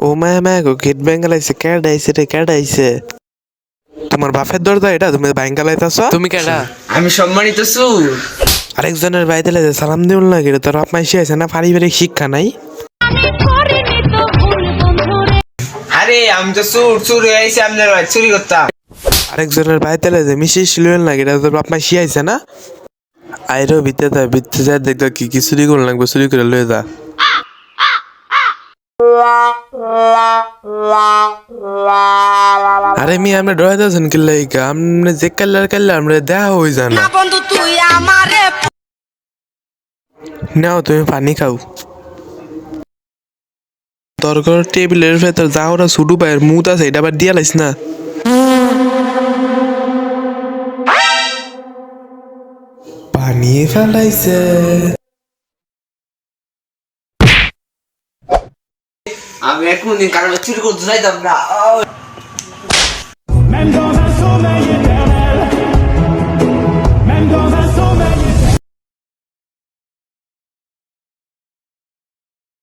ও মায়া মায়া গো gate Bengal আইছে CAD আইছে রে ক্যাড আইছে তোমার বাপের দরজা এটা তুমি ব্যাঙ্গাল আইতাছ তুমি কেডা? আমি সম্মানিত সুর। আরেকজনের বাড়িতে লেগে সালাম দিউল না গেলে তোর বাপ মাইসি আছে না পারিবারিক শিক্ষা নাই আরে আমি তো সুর সুর হয়ে আইছি আপনার বাড়ি চুরি করতাম। আরেকজনের বাড়িতে লেগে মিশিস লইল না গেলে তোর বাপ মাইসি আছে না আইরো ভিতরে যা দেখতো কি কি চুরি করে লাগবে চুরি করে লয়ে যা আরে মি আমরা ডরাই যাচ্ছেন কি লাইকা আমরা যে কাল্লার আমরা দেখা হই জানা বন্ধু তুই আমারে নাও তুমি পানি খাও তরকার টেবিলের ভেতর যা ওরা ছুটু পায়ের মুখ আছে এটা আবার দিয়া লাইস না পানি ফেলাইছে আমি এখন কারণ চুরি করতে চাইতাম না।